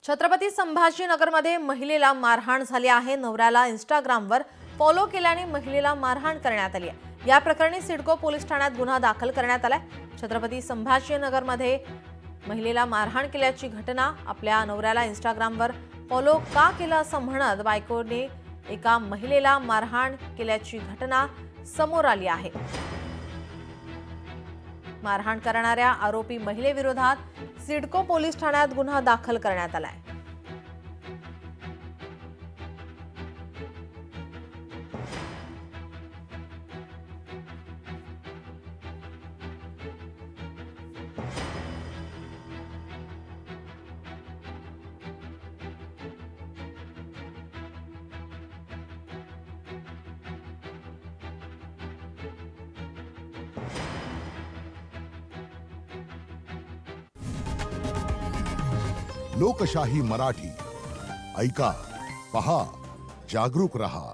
छत्रपती संभाजीनगरमध्ये महिलेला मारहाण झाली आहे। नवऱ्याला इंस्टाग्रामवर फॉलो केल्याने महिलेला मारहाण करण्यात आली आहे। या प्रकरणी सिडको पोलीस ठाण्यात गुन्हा दाखल करण्यात आलाय। छत्रपती संभाजीनगरमध्ये महिलेला मारहाण केल्याची घटना, आपल्या नवऱ्याला इंस्टाग्रामवर फॉलो का केलं असं म्हणत बायकोने एका महिलेला मारहाण केल्याची घटना समोर आली आहे। मारहाण करणाऱ्या आरोपी महिलेविरोधात सिडको पोलीस ठाण्यात गुन्हा दाखल करण्यात आलाय। लोकशाही मराठी ऐका, पहा, जागरूक रहा।